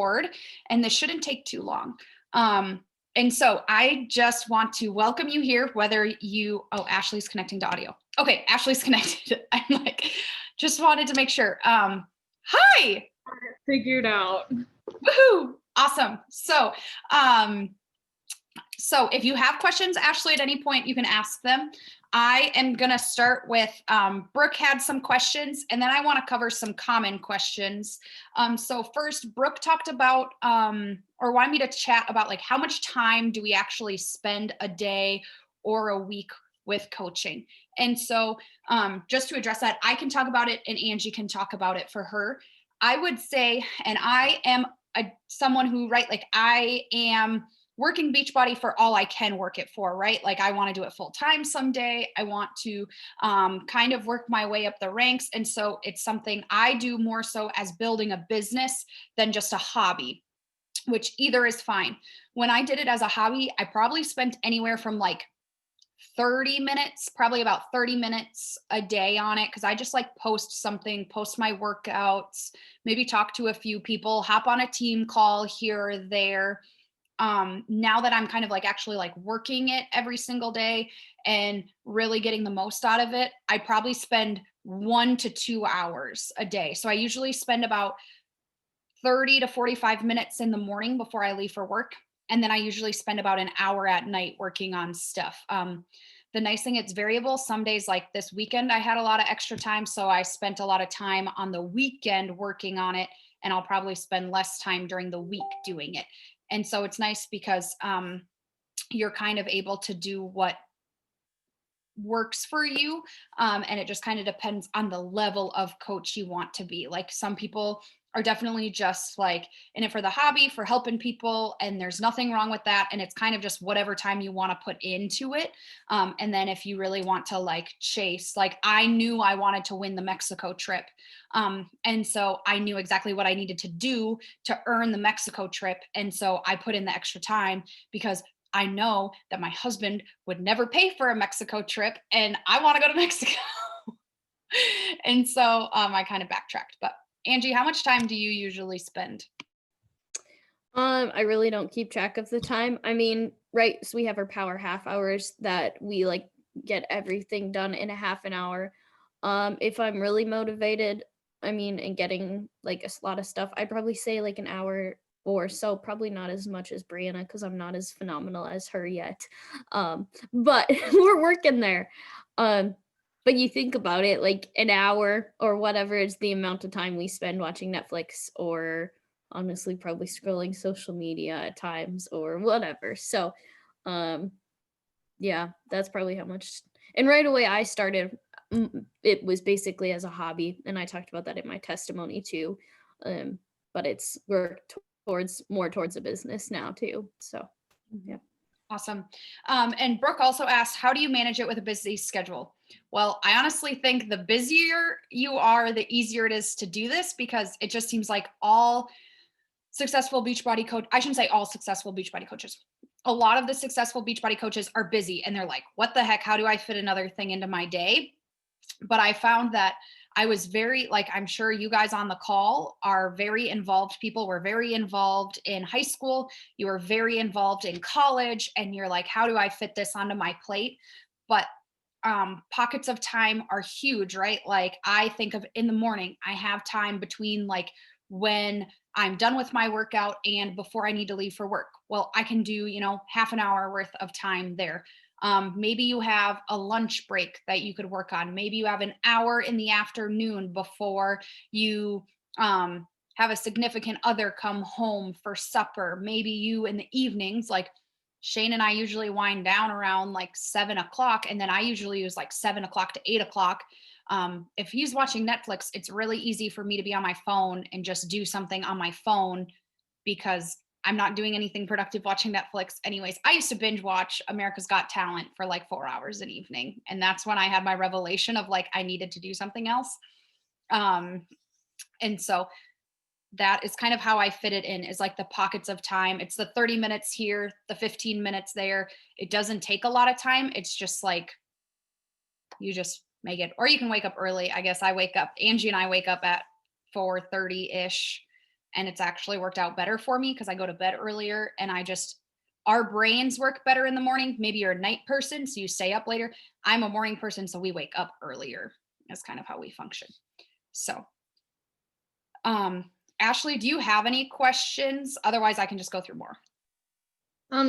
record, and this shouldn't take too long. And so I just want to welcome you here, whether you, oh, Ashley's connecting to audio. Okay, Ashley's connected. I'm like, just wanted to make sure. Hi. Figured out. Woohoo. Awesome. So if you have questions, Ashley, at any point, you can ask them. I am going to start with, Brooke had some questions, and then I want to cover some common questions. So first, Brooke talked about, or wanted me to chat about, like, how much time do we actually spend a day or a week with coaching? And so just to address that, I can talk about it and Angie can talk about it for her. I would say, and I am someone who, right, like I am working Beachbody for all I can work it for, right? Like I want to do it full time someday. I want to kind of work my way up the ranks. And so it's something I do more so as building a business than just a hobby, which either is fine. When I did it as a hobby, I probably spent anywhere from like 30 minutes, probably about 30 minutes a day on it. Cause I just like post something, post my workouts, maybe talk to a few people, hop on a team call here or there. Now that I'm kind of like actually like working it every single day and really getting the most out of it, I probably spend 1 to 2 hours a day. So I usually spend about 30 to 45 minutes in the morning before I leave for work. And then I usually spend about an hour at night working on stuff. The nice thing, it's variable. Some days, like this weekend, I had a lot of extra time. So I spent a lot of time on the weekend working on it. And I'll probably spend less time during the week doing it. And so it's nice because you're kind of able to do what works for you. And it just kind of depends on the level of coach you want to be. Like some people are definitely just like in it for the hobby, for helping people, and there's nothing wrong with that. And it's kind of just whatever time you want to put into it. And then if you really want to like chase, like I knew I wanted to win the Mexico trip. And so I knew exactly what I needed to do to earn the Mexico trip. And so I put in the extra time because I know that my husband would never pay for a Mexico trip and I want to go to Mexico. And so I kind of backtracked. But Angie, how much time do you usually spend? I really don't keep track of the time. I mean, right, so we have our power half hours that we like get everything done in a half an hour. If I'm really motivated, I mean, and getting like a lot of stuff, I'd probably say like an hour or so, probably not as much as Brianna because I'm not as phenomenal as her yet. But we're working there. But you think about it, like an hour or whatever is the amount of time we spend watching Netflix or honestly probably scrolling social media at times or whatever. So yeah, that's probably how much. And right away I started, it was basically as a hobby, and I talked about that in my testimony too. But it's worked towards a business now too. So yeah. Awesome. And Brooke also asked, how do you manage it with a busy schedule? Well, I honestly think the busier you are, the easier it is to do this because it just seems like all successful Beachbody coach, I shouldn't say all successful Beachbody coaches. A lot of the successful Beachbody coaches are busy and they're like, what the heck? How do I fit another thing into my day? But I found that I was very, like, I'm sure you guys on the call are very involved people. Were very involved in high school. You were very involved in college. And you're like, how do I fit this onto my plate? But pockets of time are huge, right? Like I think of in the morning, I have time between like when I'm done with my workout and before I need to leave for work. Well, I can do, half an hour worth of time there. Maybe you have a lunch break that you could work on. Maybe you have an hour in the afternoon before you have a significant other come home for supper. Maybe you in the evenings, like Shane and I usually wind down around like 7 o'clock, and then I usually use like 7 o'clock to 8 o'clock. If he's watching Netflix, it's really easy for me to be on my phone and just do something on my phone because I'm not doing anything productive watching Netflix. Anyways, I used to binge watch America's Got Talent for like 4 hours an evening. And that's when I had my revelation of like, I needed to do something else. And so that is kind of how I fit it in, is like the pockets of time. It's the 30 minutes here, the 15 minutes there. It doesn't take a lot of time. It's just like, you just make it, or you can wake up early. I guess I wake up, Angie and I wake up at 4:30 ish. and it's actually worked out better for me because I go to bed earlier, and our brains work better in the morning. Maybe you're a night person, so you stay up later. I'm a morning person, so we wake up earlier. That's kind of how we function. So, Ashley, do you have any questions? Otherwise, I can just go through more.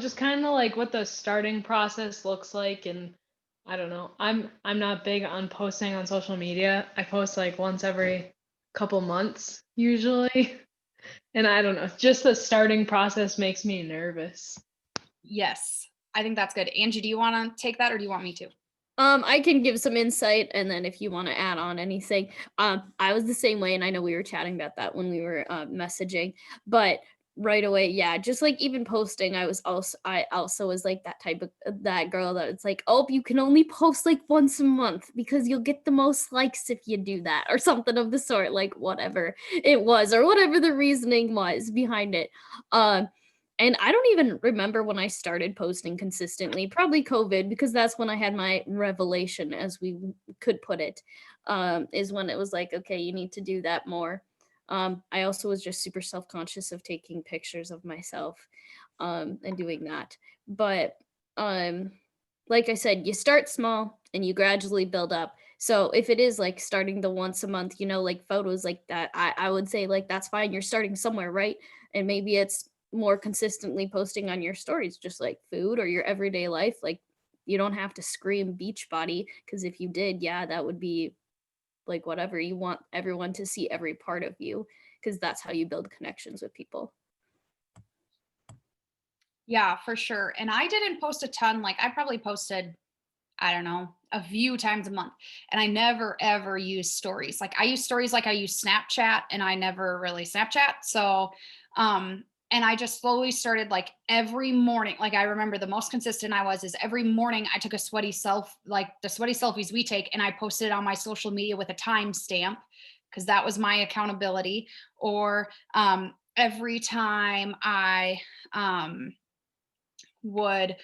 Just kind of like what the starting process looks like, and I don't know. I'm not big on posting on social media. I post like once every couple months usually. And I don't know, just the starting process makes me nervous. Yes, I think that's good. Angie, do you want to take that or do you want me to? I can give some insight, and then if you want to add on anything, I was the same way, and I know we were chatting about that when we were messaging, but right away, yeah, just like even posting, I also was like that type of that girl that it's like, oh, you can only post like once a month because you'll get the most likes if you do that, or something of the sort, like whatever it was, or whatever the reasoning was behind it. And I don't even remember when I started posting consistently, probably COVID, because that's when I had my revelation, as we could put it, is when it was like, okay, you need to do that more. I also was just super self conscious of taking pictures of myself and doing that. But like I said, you start small and you gradually build up. So if it is like starting the once a month, like photos like that, I would say like that's fine. You're starting somewhere, right? And maybe it's more consistently posting on your stories, just like food or your everyday life. Like you don't have to scream beach body, because if you did, yeah, that would be like whatever. You want everyone to see every part of you, because that's how you build connections with people. Yeah, for sure. And I didn't post a ton. Like I probably posted, I don't know, a few times a month. And I never ever use stories. Like I use stories like I use Snapchat, and I never really Snapchat. So and I just slowly started like every morning. Like I remember the most consistent I was is every morning I took a sweaty like the sweaty selfies we take, and I posted it on my social media with a timestamp because that was my accountability. Or every time I would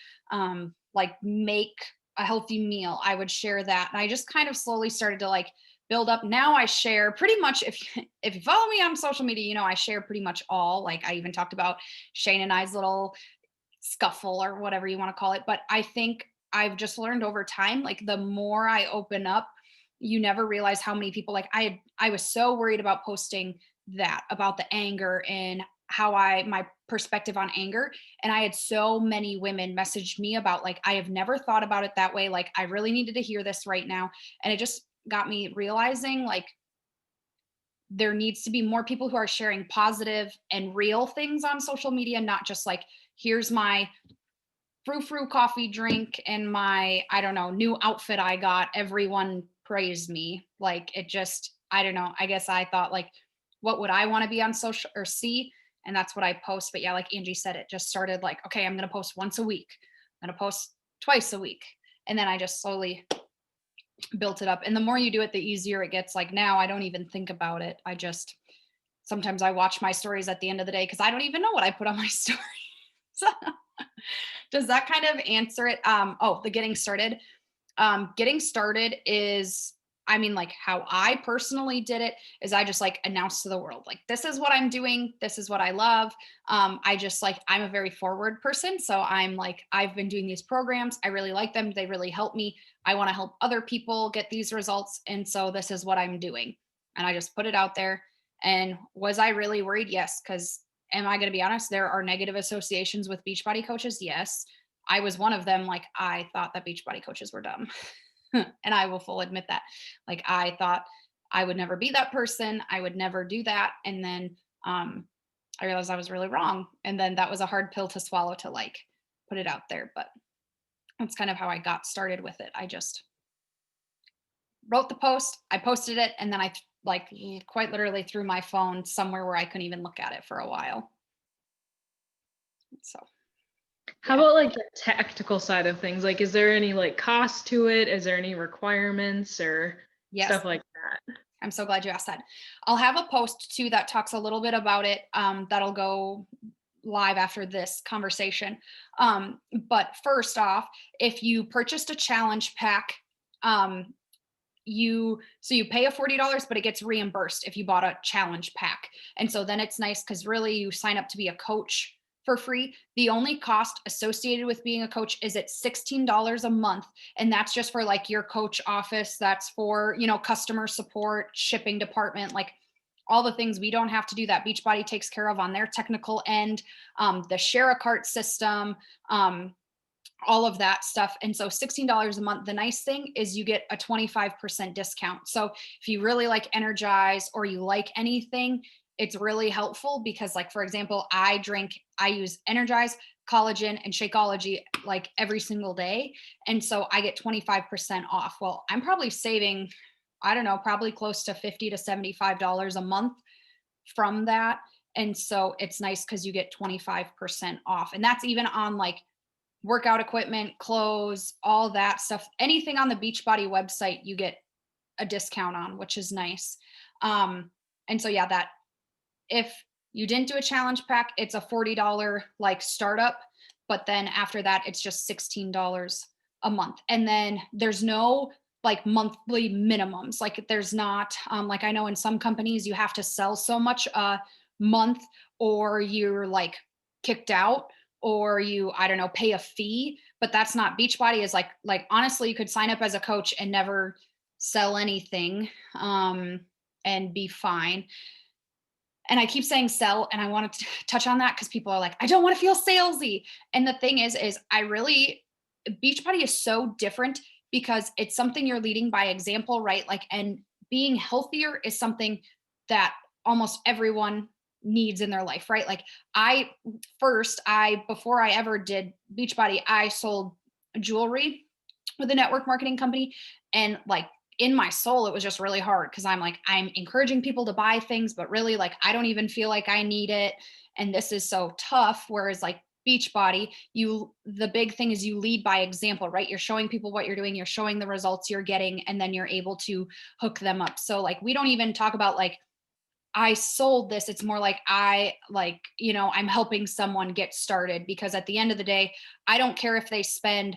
like make a healthy meal, I would share that. And I just kind of slowly started to like build up. Now I share pretty much, if you follow me on social media, I share pretty much all. Like I even talked about Shane and I's little scuffle or whatever you want to call it. But I think I've just learned over time, like the more I open up, you never realize how many people, like I was so worried about posting that about the anger and how my perspective on anger. And I had so many women message me about like, I have never thought about it that way. Like I really needed to hear this right now. And it just got me realizing like there needs to be more people who are sharing positive and real things on social media, not just like, here's my frou-frou coffee drink and my, I don't know, new outfit I got. Everyone praised me. Like it just, I don't know. I guess I thought like, what would I want to be on social or see? And that's what I post. But yeah, like Angie said, it just started like, okay, I'm going to post once a week. I'm going to post twice a week. And then I just slowly built it up. And the more you do it, the easier it gets. Like now I don't even think about it. Sometimes I watch my stories at the end of the day because I don't even know what I put on my story. So does that kind of answer it? The getting started. Getting started is, I mean, like how I personally did it is I just like announced to the world, like, this is what I'm doing. This is what I love. I just like, I'm a very forward person. So I'm like, I've been doing these programs. I really like them. They really help me. I want to help other people get these results. And so this is what I'm doing. And I just put it out there. And was I really worried? Yes. Because am I going to be honest? There are negative associations with Beachbody coaches. Yes. I was one of them. Like I thought that Beachbody coaches were dumb. And I will full admit that. Like I thought I would never be that person. I would never do that. And then I realized I was really wrong. And then that was a hard pill to swallow to like put it out there. But that's kind of how I got started with it. I just wrote the post, I posted it, and then I like quite literally threw my phone somewhere where I couldn't even look at it for a while. So how about like the tactical side of things? Like, is there any like cost to it? Is there any requirements or stuff like that? I'm so glad you asked that. I'll have a post too that talks a little bit about it. That'll go live after this conversation. But first off, if you purchased a challenge pack, you pay a $40, but it gets reimbursed if you bought a challenge pack. And so then it's nice because really you sign up to be a coach for free. The only cost associated with being a coach is it's $16 a month. And that's just for like your coach office. That's for, customer support, shipping department, like all the things we don't have to do that Beachbody takes care of on their technical end, the share a cart system, all of that stuff. And so $16 a month. The nice thing is you get a 25% discount. So if you really like Energize or you like anything, it's really helpful because, like, for example, I use Energize, collagen, and Shakeology like every single day. And so I get 25% off. Well, I'm probably saving, I don't know, probably close to $50 to $75 a month from that. And so it's nice because you get 25% off. And that's even on like workout equipment, clothes, all that stuff. Anything on the Beachbody website, you get a discount on, which is nice. And so, yeah, that if you didn't do a challenge pack, it's a $40 like startup. But then after that, it's just $16 a month. And then there's no like monthly minimums. Like there's not, like I know in some companies you have to sell so much a month or you're like kicked out or you, I don't know, pay a fee, but that's not. Beachbody is like honestly, you could sign up as a coach and never sell anything and be fine. And I keep saying sell, and I want to touch on that because people are like, I don't want to feel salesy. And the thing is Beachbody is so different because it's something you're leading by example, right? Like, and being healthier is something that almost everyone needs in their life, right? Like before I ever did Beachbody, I sold jewelry with a network marketing company. And like in my soul, it was just really hard because I'm encouraging people to buy things, but really like, I don't even feel like I need it. And this is so tough. Whereas like Beachbody, the big thing is you lead by example, right? You're showing people what you're doing, you're showing the results you're getting, and then you're able to hook them up. So like, we don't even talk about like, I sold this. It's more like I'm helping someone get started, because at the end of the day, I don't care if they spend,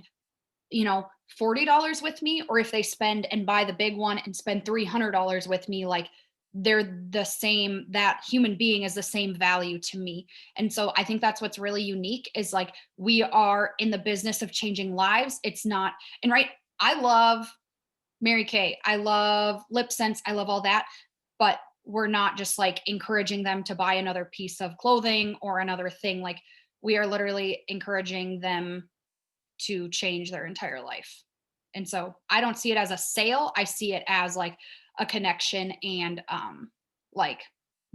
$40 with me, or if they spend and buy the big one and spend $300 with me, like they're the same. That human being is the same value to me. And so I think that's what's really unique is like, we are in the business of changing lives. It's not, and right. I love Mary Kay. I love Lip Sense. I love all that, but we're not just like encouraging them to buy another piece of clothing or another thing. Like we are literally encouraging them to change their entire life. And so I don't see it as a sale. I see it as like a connection and like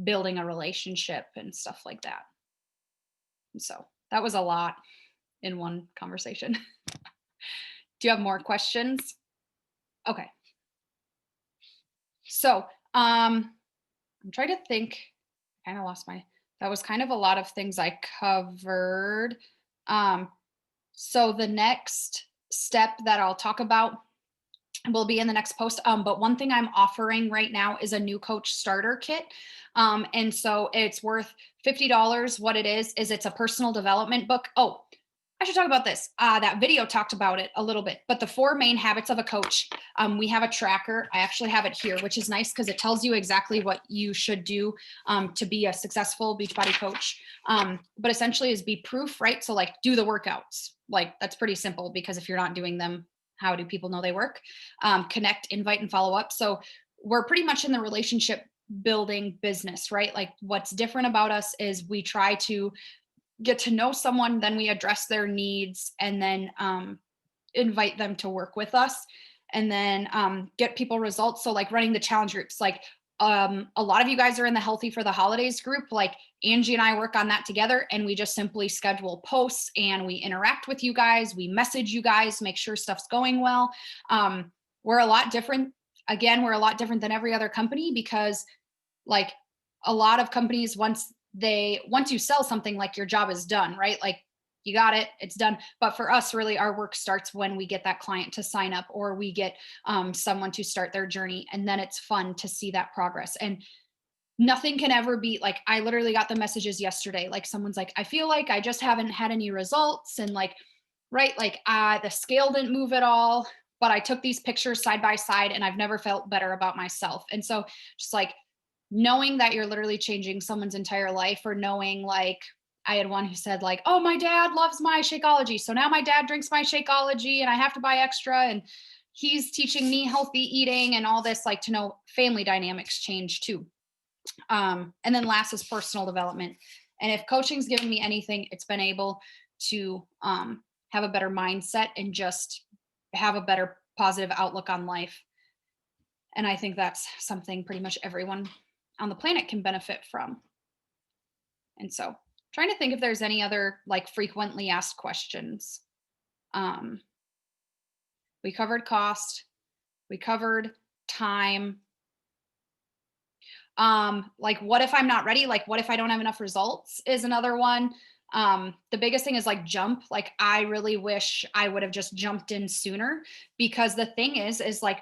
building a relationship and stuff like that. And so that was a lot in one conversation. Do you have more questions? Okay. So I'm trying to think. I kind of lost that was kind of a lot of things I covered. So the next step that I'll talk about will be in the next post. But one thing I'm offering right now is a new coach starter kit. And so it's worth $50. What it is it's a personal development book. Oh, I should talk about this. That video talked about it a little bit, but the 4 main habits of a coach. We have a tracker. I actually have it here, which is nice because it tells you exactly what you should do to be a successful Beachbody coach. But essentially is be proof, right? So like do the workouts. Like that's pretty simple because if you're not doing them, how do people know they work? Connect, invite, and follow up. So we're pretty much in the relationship building business, right? Like what's different about us is we try to get to know someone, then we address their needs, and then invite them to work with us, and then get people results. So like running the challenge groups, like a lot of you guys are in the Healthy for the Holidays group. Like Angie and I work on that together, and we just simply schedule posts and we interact with you guys. We message you guys, make sure stuff's going well. We're a lot different. Again, we're a lot different than every other company because like a lot of companies, once you sell something, like your job is done, right? Like you got it, it's done. But for us, really our work starts when we get that client to sign up, or we get someone to start their journey. And then it's fun to see that progress. And nothing can ever be like, I literally got the messages yesterday. Like someone's like, I feel like I just haven't had any results. And like, right, like the scale didn't move at all. but I took these pictures side by side and I've never felt better about myself. And so just like knowing that you're literally changing someone's entire life, or knowing like, I had one who said like, oh, my dad loves my Shakeology, so now my dad drinks my Shakeology and I have to buy extra. And he's teaching me healthy eating and all this, like to know family dynamics change too. And then last is personal development. And if coaching's given me anything, it's been able to have a better mindset and just have a better positive outlook on life. And I think that's something pretty much everyone on the planet can benefit from. And so trying to think if there's any other like frequently asked questions. We covered cost, we covered time. Like what if I'm not ready? Like what if I don't have enough results is another one. The biggest thing is like jump. Like I really wish I would have just jumped in sooner, because the thing is like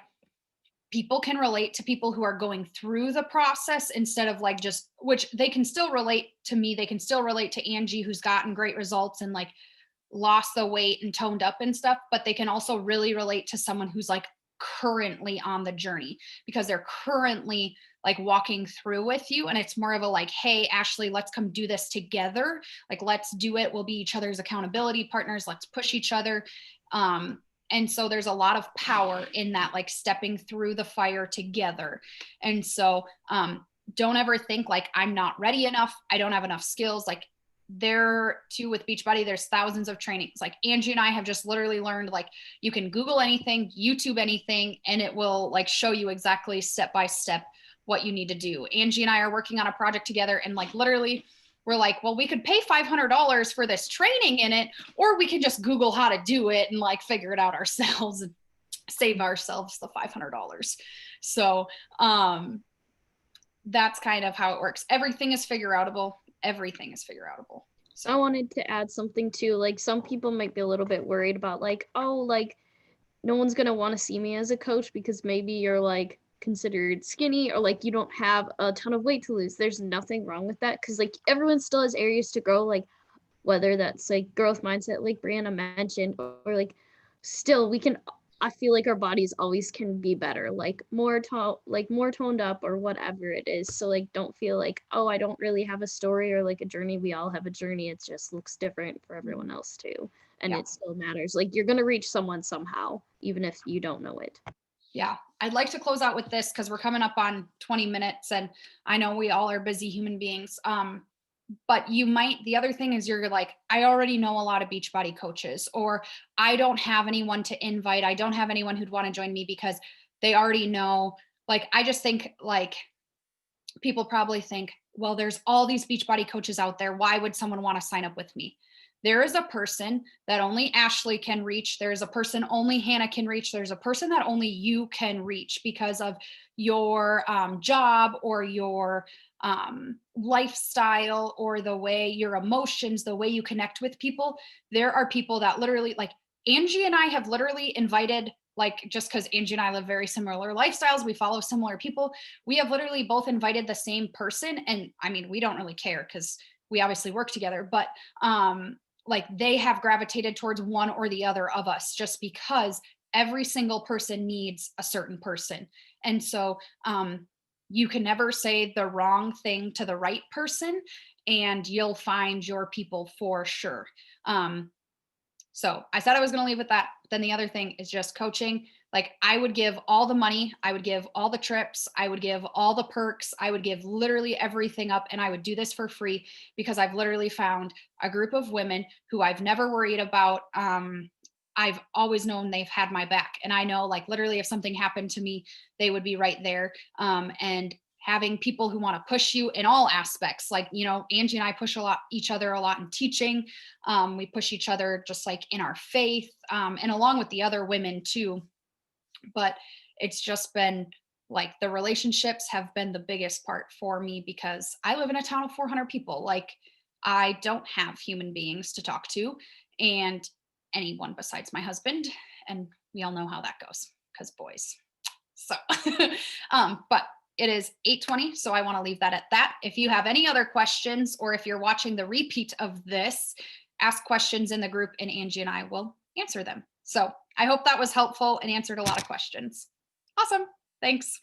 people can relate to people who are going through the process instead of like just, which they can still relate to me. They can still relate to Angie, who's gotten great results and like lost the weight and toned up and stuff, but they can also really relate to someone who's like currently on the journey, because they're currently like walking through with you. And it's more of a like, hey, Ashley, let's come do this together. Like, let's do it. We'll be each other's accountability partners. Let's push each other. And so there's a lot of power in that, like stepping through the fire together. And so don't ever think like I'm not ready enough, I don't have enough skills. Like there too with Beachbody, there's thousands of trainings. Like Angie and I have just literally learned, like you can Google anything, YouTube anything, and it will like show you exactly step by step what you need to do. Angie and I are working on a project together, and like literally we're like, well, we could pay $500 for this training in it, or we can just Google how to do it and like figure it out ourselves and save ourselves the $500. So that's kind of how it works. Everything is figure outable. Everything is figure outable. So I wanted to add something too. Like some people might be a little bit worried about like, oh, like no one's going to want to see me as a coach because maybe you're like considered skinny, or like you don't have a ton of weight to lose. There's nothing wrong with that, because like everyone still has areas to grow, like whether that's like growth mindset like Brianna mentioned, or like still we can, I feel like our bodies always can be better, like more toned up or whatever it is. So like don't feel like, oh, I don't really have a story or like a journey. We all have a journey. It just looks different for everyone else too, and Yeah. It still matters. Like you're going to reach someone somehow, even if you don't know it. Yeah, I'd like to close out with this because we're coming up on 20 minutes and I know we all are busy human beings. But the other thing is you're like, I already know a lot of Beachbody coaches, or I don't have anyone to invite. I don't have anyone who'd want to join me because they already know. Like, I just think like people probably think, well, there's all these Beachbody coaches out there. Why would someone want to sign up with me? There is a person that only Ashley can reach. There's a person only Hannah can reach. There's a person that only you can reach because of your job or your lifestyle or the way your emotions, the way you connect with people. There are people that literally, like Angie and I have literally invited, like just because Angie and I live very similar lifestyles, we follow similar people. We have literally both invited the same person. And I mean, we don't really care because we obviously work together, but like they have gravitated towards one or the other of us just because every single person needs a certain person. And so you can never say the wrong thing to the right person and you'll find your people for sure. So I said I was going to leave with that. Then the other thing is just coaching. Like I would give all the money, I would give all the trips, I would give all the perks, I would give literally everything up, and I would do this for free because I've literally found a group of women who I've never worried about. I've always known they've had my back, and I know like literally if something happened to me, they would be right there. And having people who want to push you in all aspects. Like, you know, Angie and I push each other a lot in teaching. We push each other just like in our faith, and along with the other women too. But it's just been like the relationships have been the biggest part for me because I live in a town of 400 people. Like I don't have human beings to talk to and anyone besides my husband. And we all know how that goes because boys. So, but it is 8:20, so I want to leave that at that. If you have any other questions, or if you're watching the repeat of this, ask questions in the group and Angie and I will answer them. So I hope that was helpful and answered a lot of questions. Awesome. Thanks.